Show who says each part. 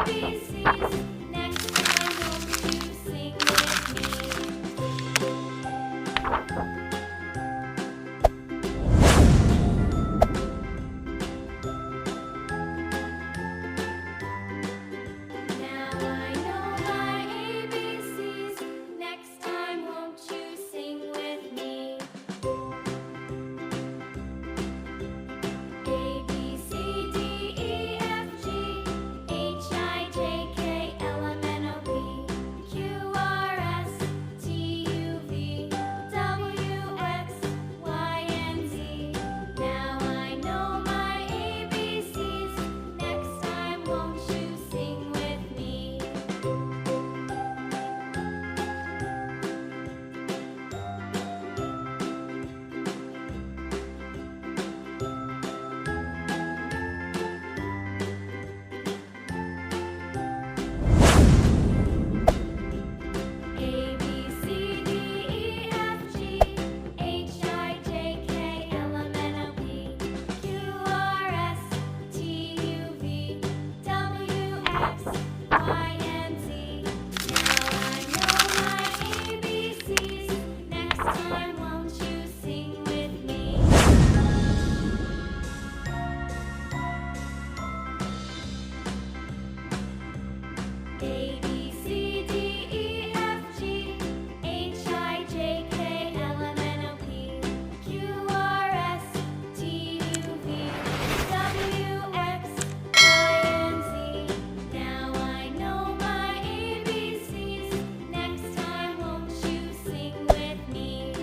Speaker 1: ABCs. Next time, won't you sing with me? Now I know my ABCs. Next time, won't you sing with me? A, B, C, D, E, F, G, H, I, J, K, L, M, N, O, P, Q, R, S, T, U, V, W, X, Y, and Z. Now I know my ABCs. Next time, won't you sing with me? A, B, C, D, E, F, G, H, I, J, K, L, M, N, O, P, Q, R, S, T, U, V, W, X, Y, and Z. Now I know my ABCs. Next time, won't you sing with me? A, B, C, D, E, F, G, H, I, J, K, L, M, N, O, P, Q, R, S, T, U, V, W, X, Y, and Z. Now I know my ABCs. Next time, won't you sing with me?